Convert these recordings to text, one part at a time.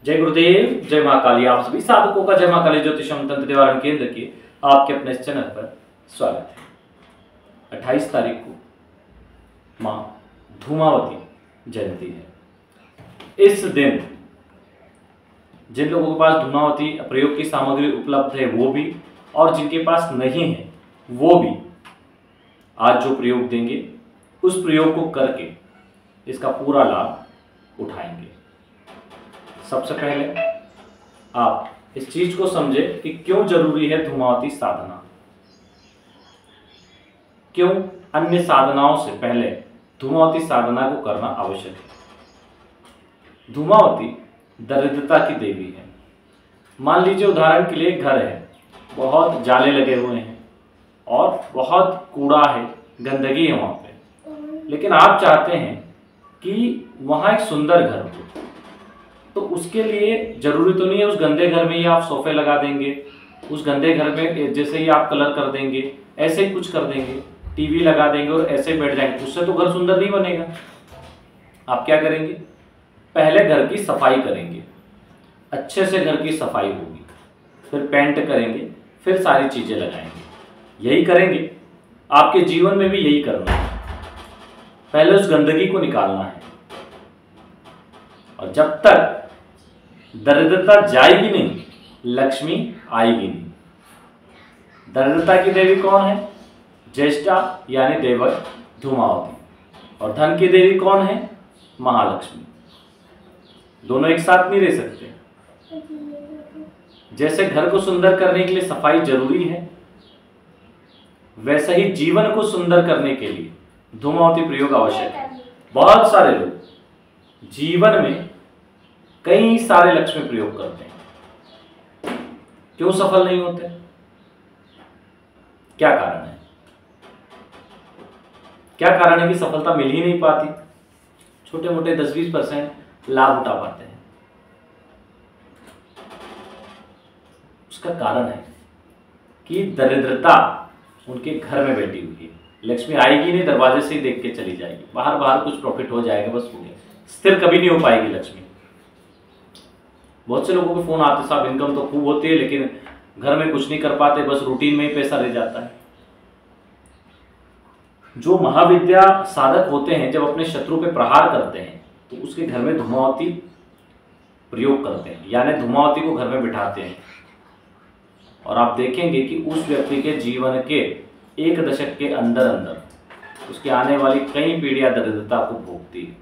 जय गुरुदेव, जय मां काली। आप सभी साधकों का जय मां काली ज्योतिषम तंत्र निवारण केंद्र के आपके अपने इस चैनल पर स्वागत है। 28 तारीख को मां धूमावती जयंती है। इस दिन जिन लोगों के पास धूमावती प्रयोग की सामग्री उपलब्ध है वो भी, और जिनके पास नहीं है वो भी आज जो प्रयोग देंगे उस प्रयोग को करके इसका पूरा लाभ उठाएंगे। सबसे पहले आप इस चीज को समझे कि क्यों जरूरी है धूमावती साधना, क्यों अन्य साधनाओं से पहले धूमावती साधना को करना आवश्यक है। धूमावती दरिद्रता की देवी है। मान लीजिए उदाहरण के लिए एक घर है, बहुत जाले लगे हुए हैं और बहुत कूड़ा है, गंदगी है वहां पे, लेकिन आप चाहते हैं कि वहां एक सुंदर घर हो। तो उसके लिए जरूरी तो नहीं है उस गंदे घर में ही आप सोफे लगा देंगे, उस गंदे घर में जैसे ही आप कलर कर देंगे, ऐसे ही कुछ कर देंगे, टीवी लगा देंगे और ऐसे ही बैठ जाएंगे, उससे तो घर सुंदर नहीं बनेगा। आप क्या करेंगे, पहले घर की सफाई करेंगे, अच्छे से घर की सफाई होगी, फिर पेंट करेंगे, फिर सारी चीजें लगाएंगे। यही करेंगे, आपके जीवन में भी यही करना है। पहले उस गंदगी को निकालना है, और जब तक दरिद्रता जाएगी नहीं, लक्ष्मी आएगी नहीं। दरिद्रता की देवी कौन है? ज्येष्ठा यानी देवक धूमावती। और धन की देवी कौन है? महालक्ष्मी। दोनों एक साथ नहीं रह सकते। जैसे घर को सुंदर करने के लिए सफाई जरूरी है, वैसे ही जीवन को सुंदर करने के लिए धूमावती प्रयोग आवश्यक है। बहुत सारे लोग जीवन में कई सारे लक्ष्मी प्रयोग करते हैं, क्यों सफल नहीं होते? क्या कारण है? क्या कारण है कि सफलता मिल ही नहीं पाती? छोटे मोटे 10-20% लाभ उठा पाते हैं। उसका कारण है कि दरिद्रता उनके घर में बैठी हुई है। लक्ष्मी आएगी नहीं, दरवाजे से ही देख के चली जाएगी, बाहर बाहर कुछ प्रॉफिट हो जाएगा, बस हो गया। स्थिर कभी नहीं हो पाएगी लक्ष्मी। बहुत से लोगों के फोन आते, साहब इनकम तो खूब होती है लेकिन घर में कुछ नहीं कर पाते, बस रूटीन में ही पैसा रह जाता है। जो महाविद्या साधक होते हैं जब अपने शत्रु पे प्रहार करते हैं तो उसके घर में धूमावती प्रयोग करते हैं, यानी धूमावती को घर में बिठाते हैं, और आप देखेंगे कि उस व्यक्ति के जीवन के 1 दशक के अंदर अंदर उसके आने वाली कई पीढ़ियां दरिद्रता को भोगती है।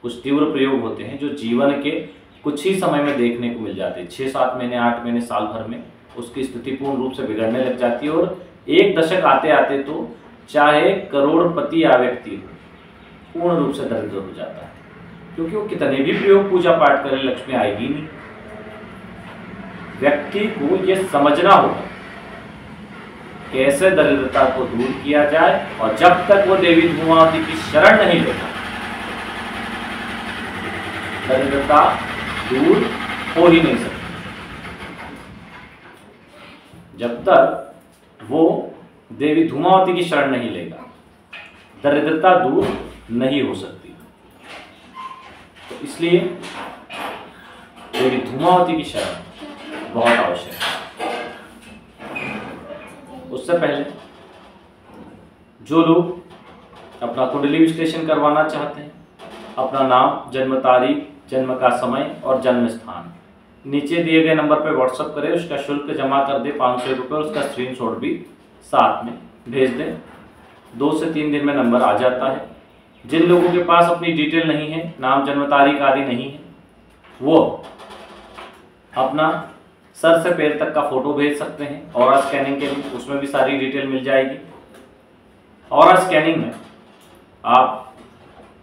कुछ तीव्र प्रयोग होते हैं जो जीवन के कुछ ही समय में देखने को मिल जाते हैं। 6-7 महीने, 8 महीने, साल भर में उसकी स्थिति पूर्ण रूप से बिगड़ने लग जाती है, और 1 दशक आते आते तो चाहे करोड़पति या व्यक्ति पूर्ण रूप से दरिद्र हो जाता है, क्योंकि वो कितने भी प्रयोग पूजा पाठ करें, लक्ष्मी आएगी नहीं। व्यक्ति को यह समझना होगा कैसे दरिद्रता को दूर किया जाए, और जब तक वो देवी धूमावती की शरण नहीं लेगा दरिद्रता दूर हो ही नहीं सकती। जब तक वो देवी धूमावती की शरण नहीं लेगा दरिद्रता दूर नहीं हो सकती। तो इसलिए देवी धूमावती की शरण बहुत आवश्यक है। उससे पहले जो लोग अपना कुंडली विश्लेषण करवाना चाहते हैं, अपना नाम, जन्म तारीख, जन्म का समय और जन्म स्थान नीचे दिए गए नंबर पर व्हाट्सएप करें, उसका शुल्क जमा कर दे 500 रुपये, उसका स्क्रीनशॉट भी साथ में भेज दें। 2 से 3 दिन में नंबर आ जाता है। जिन लोगों के पास अपनी डिटेल नहीं है, नाम, जन्म तारीख आदि नहीं है, वो अपना सर से पैर तक का फोटो भेज सकते हैं ऑरा स्कैनिंग के लिए, उसमें भी सारी डिटेल मिल जाएगी। ऑरा स्कैनिंग में आप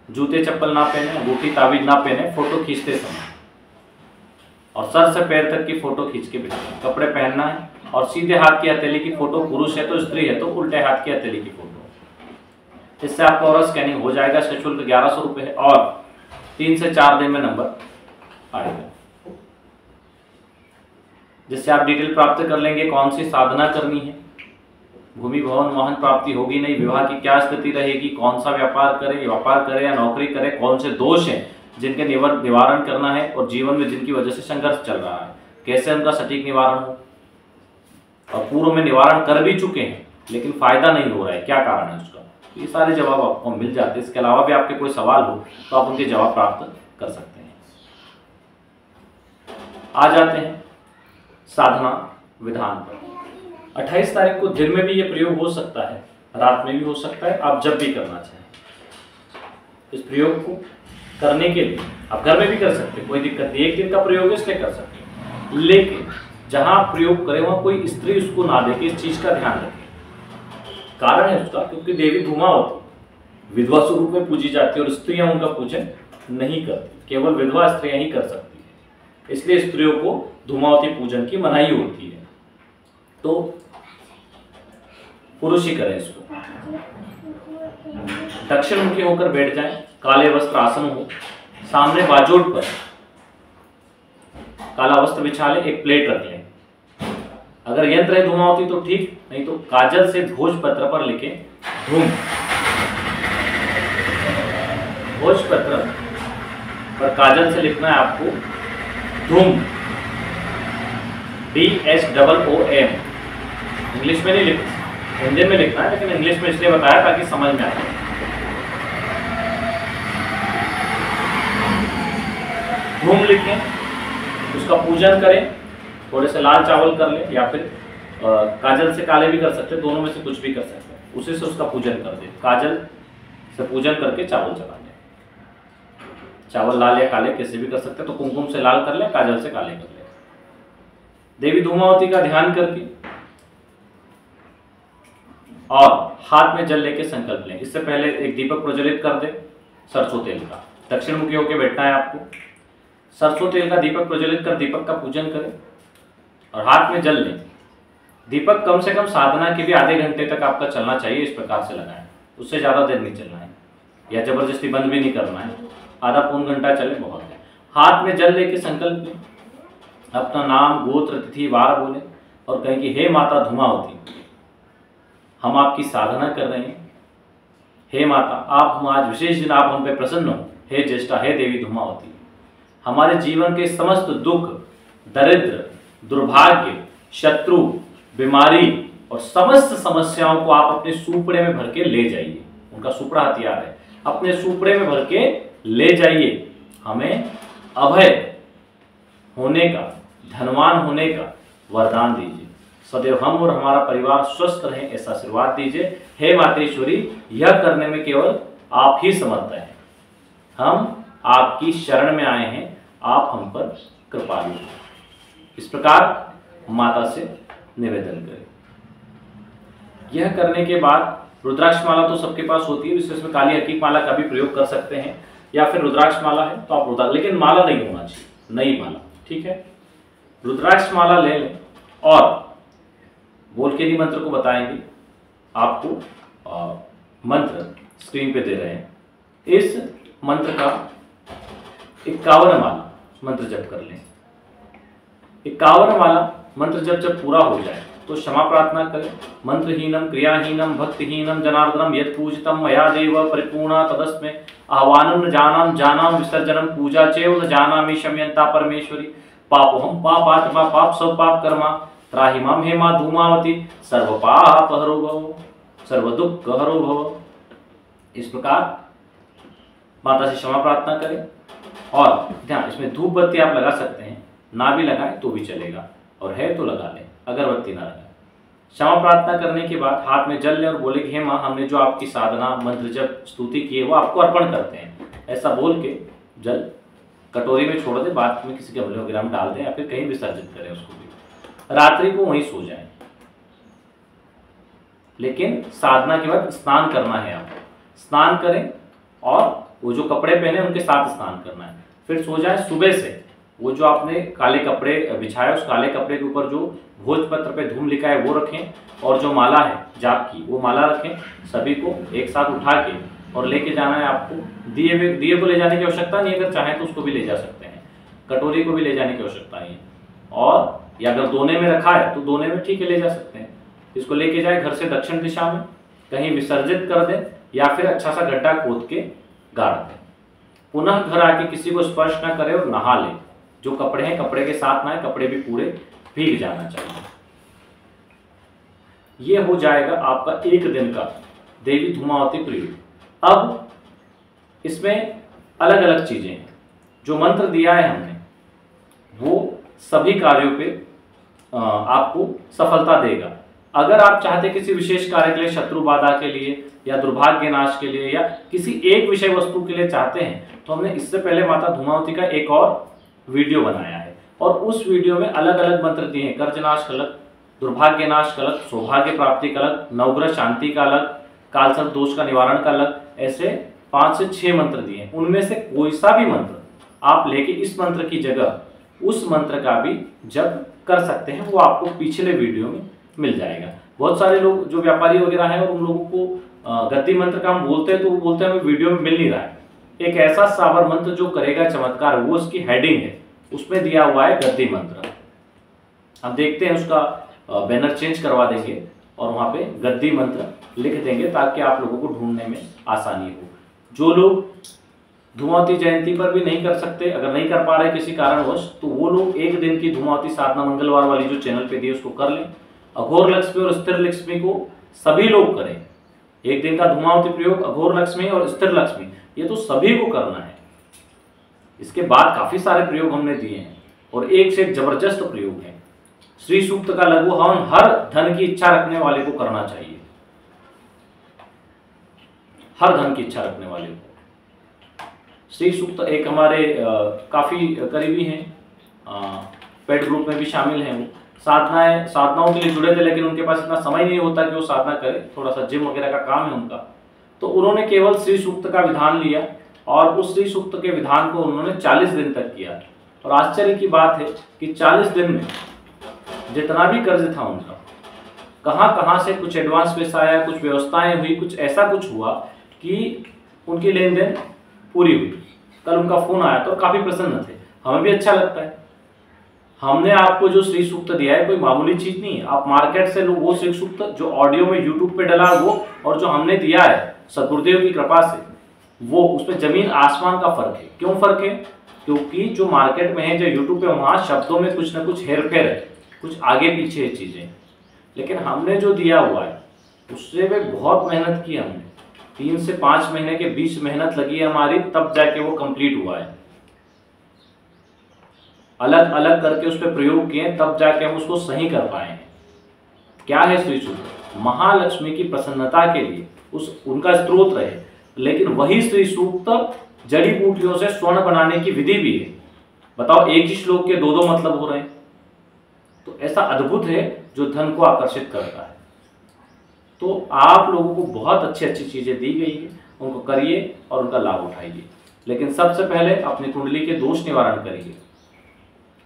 जूते चप्पल ना पहने, अंगूठी ताबीज ना पहने, फोटो खींचते समय, और सर से पैर तक की फोटो खींच के भेजें। कपड़े पहनना है, और सीधे हाथ की हथेली की फोटो, पुरुष है तो स्त्री है तो उल्टे हाथ की हथेली की फोटो। इससे आपका ऑरा स्कैनिंग हो जाएगा। इसका शुल्क 1100 रुपये है, और 3 से 4 दिन में नंबर आएगा, जिससे आप डिटेल प्राप्त कर लेंगे कौन सी साधना करनी है, भूमि भवन वाहन प्राप्ति होगी नहीं, विवाह की क्या स्थिति रहेगी, कौन सा व्यापार करे या नौकरी करे, कौन से दोष हैं जिनके निवारण करना है और जीवन में जिनकी वजह से संघर्ष चल रहा है, कैसे उनका सटीक निवारण हो। और पूर्व में निवारण कर भी चुके हैं लेकिन फायदा नहीं हो रहा है, क्या कारण है उसका, ये सारे जवाब आपको मिल जाते हैं। इसके अलावा भी आपके कोई सवाल हो तो आप उनके जवाब प्राप्त कर सकते हैं। आ जाते हैं साधना विधान पर। 28 तारीख को दिन में भी ये प्रयोग हो सकता है, रात में भी हो सकता है, आप जब भी करना चाहें। इस प्रयोग को करने के लिए आप घर में भी कर सकते हैं, कोई दिक्कत नहीं, एक दिन का प्रयोग इसलिए कर सकते हैं। लेकिन जहां आप प्रयोग करें वहां कोई स्त्री उसको ना देखे, इस चीज का ध्यान रखें। कारण है उसका, क्योंकि देवी धूमावती विधवा स्वरूप में पूजी जाती है और स्त्रियां उनका पूजन नहीं करती, केवल विधवा स्त्रियां ही कर सकती है। इसलिए स्त्रियों को धूमावती पूजन की मनाही होती है, तो पुरुष ही करें इसको। दक्षिण मुखी होकर बैठ जाएं, काले वस्त्र आसन हो, सामने बाजोट पर काला वस्त्र बिछा लें, एक प्लेट रख लें। अगर यंत्र है धूमावती तो ठीक, नहीं तो काजल से भोजपत्र पर लिखें धूम। भोजपत्र पर काजल से लिखना है आपको धूम, DHOOM। इंग्लिश में नहीं लिखना, हिंदी में लिखना है, लेकिन इंग्लिश में इसलिए बताया ताकि समझ में आए। धूम लिखें, उसका पूजन करें, थोड़े से लाल चावल कर लें या फिर काजल से काले भी कर सकते हैं, दोनों में से कुछ भी कर सकते हैं। उसी से उसका पूजन कर दें, काजल से पूजन करके चावल चढ़ा लें। चावल लाल या काले कैसे भी कर सकते हैं, तो कुमकुम से लाल कर लें, काजल से काले कर लें। देवी धूमावती का ध्यान करके और हाथ में जल लेके संकल्प लें। इससे पहले एक दीपक प्रज्वलित कर दे सरसों तेल का, दक्षिण मुखी होकर बैठना है आपको। सरसों तेल का दीपक प्रज्वलित कर दीपक का पूजन करें और हाथ में जल लें। दीपक कम से कम साधना के भी आधे घंटे तक आपका चलना चाहिए, इस प्रकार से लगाएं, उससे ज़्यादा देर नहीं चलना है या जबरदस्ती बंद भी नहीं करना है, आधा पौन घंटा चले बहुत है। हाथ में जल लेके संकल्प लें, अपना नाम गोत्र तिथि वार बोले और कहें कि हे माता धूमावती, हम आपकी साधना कर रहे हैं। हे माता, आप हम आज विशेष दिन आप हम पे प्रसन्न हो। हे ज्येष्ठा, हे देवी धूमावती, हमारे जीवन के समस्त दुख, दरिद्र, दुर्भाग्य, शत्रु, बीमारी और समस्त समस्याओं को आप अपने सुपड़े में भर के ले जाइए। उनका सुपड़ा हथियार है, अपने सुपड़े में भर के ले जाइए। हमें अभय होने का, धनवान होने का वरदान दीजिए। सदैव हम और हमारा परिवार स्वस्थ रहें, ऐसा आशीर्वाद दीजिए। हे मातेश्वरी, यह करने में केवल आप ही समर्थ हैं। हम आपकी शरण में आए हैं, आप हम पर कृपालु हैं। इस प्रकार माता से निवेदन करें। यह करने के बाद रुद्राक्ष माला तो सबके पास होती है, विशेष में काली हकीक माला का भी प्रयोग कर सकते हैं, या फिर रुद्राक्ष माला है तो आप रुद्राक्ष, लेकिन माला नहीं होना चाहिए, नई माला, ठीक है। रुद्राक्ष माला ले लें और बोल के नहीं मंत्र को बताएंगे आपको। मंत्र स्क्रीन पे दे रहे हैं। इस मंत्र का 51 माला मंत्र जप कर लें। 51 माला मंत्र जब पूरा हो जाए तो क्षमा प्रार्थना करें। मंत्रहीनम क्रियाहीनम भक्तिहीनम जनार्दनम यत् पूजितम मया देव परिपूर्णा तदस्मै आह्वानं न जानाम जानाम विसर्जनम पूजा चैव न जानामि शम्यन्ता परमेश्वरी पापोहम पापात्मा पाप सब पाप कर्मा त्राहि मां हे मां धूमावती सर्व पाप हरो भव सर्व दुख हरो भव। इस प्रकार माता से क्षमा प्रार्थना करें और ध्यान, इसमें धूप बत्ती आप लगा सकते हैं, ना भी लगाएं तो भी चलेगा, और है तो लगा लें, अगरबत्ती ना लगाएं। क्षमा प्रार्थना करने के बाद हाथ में जल लें और बोले कि हे माँ, हमने जो आपकी साधना मंत्र जब स्तुति की है वो आपको अर्पण करते हैं। ऐसा बोल के जल कटोरी में छोड़ दें, बाद में किसी गमले वगैरह में डाल दें या फिर कहीं विसर्जित करें उसको भी। रात्रि को वहीं सो जाएं, लेकिन साधना के बाद स्नान करना है आपको। स्नान करें और वो जो कपड़े पहने उनके साथ स्नान करना है, फिर सो जाए। सुबह से वो जो आपने काले कपड़े बिछाए उस काले कपड़े के ऊपर जो भोजपत्र पे धूम लिखा है वो रखें, और जो माला है जाप की वो माला रखें। सभी को एक साथ उठा के और लेके जाना है आपको। दिए को ले जाने की आवश्यकता नहीं, अगर चाहें तो उसको भी ले जा सकते हैं। कटोरी को भी ले जाने की आवश्यकता नहीं है, और या अगर दोने में रखा है तो दोने में ठीक है, ले जा सकते हैं। इसको लेके जाए घर से दक्षिण दिशा में, कहीं विसर्जित कर दें या फिर अच्छा सा गड्ढा खोद के गाड़ दें। पुनः घर आके किसी को स्पर्श ना करे और नहा ले। जो कपड़े हैं कपड़े के साथ नहाए, कपड़े भी पूरे भीग जाना चाहिए। ये हो जाएगा आपका एक दिन का देवी धूमावती प्रयोग। अब इसमें अलग अलग चीजें हैं। जो मंत्र दिया है हमने वो सभी कार्यों पे आपको सफलता देगा। अगर आप चाहते किसी विशेष कार्य के लिए, शत्रु बाधा के लिए या दुर्भाग्य नाश के लिए या किसी एक विषय वस्तु के लिए चाहते हैं, तो हमने इससे पहले माता धूमावती का एक और वीडियो बनाया है और उस वीडियो में अलग अलग मंत्र दिए हैं। कर्जनाश कलक, दुर्भाग्य नाश कलक, सौभाग्य प्राप्ति कलक, नवग्रह शांति का अलग, कालसर्प दोष का निवारण का अलग, ऐसे 5 से 6 मंत्र दिए हैं। उनमें से कोई सा भी मंत्र आप लेके इस मंत्र की जगह उस मंत्र का भी जप कर सकते हैं, वो आपको पिछले वीडियो में मिल जाएगा। बहुत सारे लोग जो व्यापारी वगैरह हैं और उन लोगों को गद्दी मंत्र का हम बोलते हैं तो वो बोलते हैं हमें वीडियो में मिल नहीं रहा है। एक ऐसा सावर मंत्र जो करेगा चमत्कार, वो उसकी हेडिंग है, उसमें दिया हुआ है गद्दी मंत्र। हम देखते हैं, उसका बैनर चेंज करवा देंगे और वहां पे गद्दी मंत्र लिख देंगे ताकि आप लोगों को ढूंढने में आसानी हो। जो लोग धूमावती जयंती पर भी नहीं कर सकते, अगर नहीं कर पा रहे किसी कारणवश, तो वो लोग एक दिन की धूमावती साधना मंगलवार वाली जो चैनल पे दी उसको कर लें। अघोर लक्ष्मी और स्थिर लक्ष्मी को सभी लोग करें। एक दिन का धूमावती प्रयोग अघोर लक्ष्मी और स्थिर लक्ष्मी, ये तो सभी को करना है। इसके बाद काफी सारे प्रयोग हमने दिए हैं और एक से एक जबरदस्त प्रयोग है। श्री सूक्त का लघु हवन हर धन की इच्छा रखने वाले को करना चाहिए, हर धन की इच्छा रखने वाले को। श्री सूक्त एक हमारे काफी करीबी हैं, पेड ग्रुप में भी शामिल हैं। वो साधनाओं के लिए जुड़े थे, लेकिन उनके पास इतना समय नहीं होता कि वो साधना करे, थोड़ा सा जिम वगैरह का काम है उनका। तो उन्होंने केवल श्री सूक्त का विधान लिया और उस श्री सूक्त के विधान को उन्होंने 40 दिन तक किया। और आश्चर्य की बात है कि 40 दिन में जितना भी कर्ज था उनका, कहां कहां से कुछ एडवांस पैसा आया, कुछ व्यवस्थाएं हुई, कुछ ऐसा कुछ हुआ कि उनकी लेन देन पूरी हुई। कल उनका फोन आया तो काफी प्रसन्न थे, हमें भी अच्छा लगता है। हमने आपको जो श्री सूक्त दिया है कोई मामूली चीज नहीं है। आप मार्केट से लो वो श्री सूक्त जो ऑडियो में यूट्यूब पे डला वो, और जो हमने दिया है सदगुरुदेव की कृपा से, वो उसमें जमीन आसमान का फर्क है। क्यों फर्क है? क्योंकि जो मार्केट में है, जो यूट्यूब पे, वहां शब्दों में कुछ ना कुछ हेरफेर है, कुछ आगे पीछे है चीजें। लेकिन हमने जो दिया हुआ है उससे में बहुत मेहनत की हमने, 3 से 5 महीने के बीच मेहनत लगी है हमारी, तब जाके वो कंप्लीट हुआ है। अलग अलग करके उस पर प्रयोग किए, तब जाके हम उसको सही कर पाए हैं। क्या है श्री सूक्त? महालक्ष्मी की प्रसन्नता के लिए उनका स्त्रोत रहे, लेकिन वही श्री सूक्त जड़ी बूटियों से स्वर्ण बनाने की विधि भी है। बताओ, एक ही श्लोक के 2 मतलब हो रहे हैं। तो ऐसा अद्भुत है जो धन को आकर्षित करता है। तो आप लोगों को बहुत अच्छी अच्छी चीजें दी गई है, उनको करिए और उनका लाभ उठाइए। लेकिन सबसे पहले अपनी कुंडली के दोष निवारण करिए,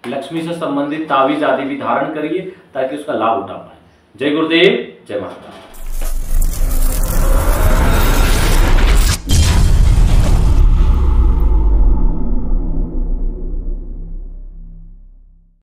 लक्ष्मी से संबंधित तावीज आदि भी धारण करिए ताकि उसका लाभ उठा पाए। जय गुरुदेव, जय माता।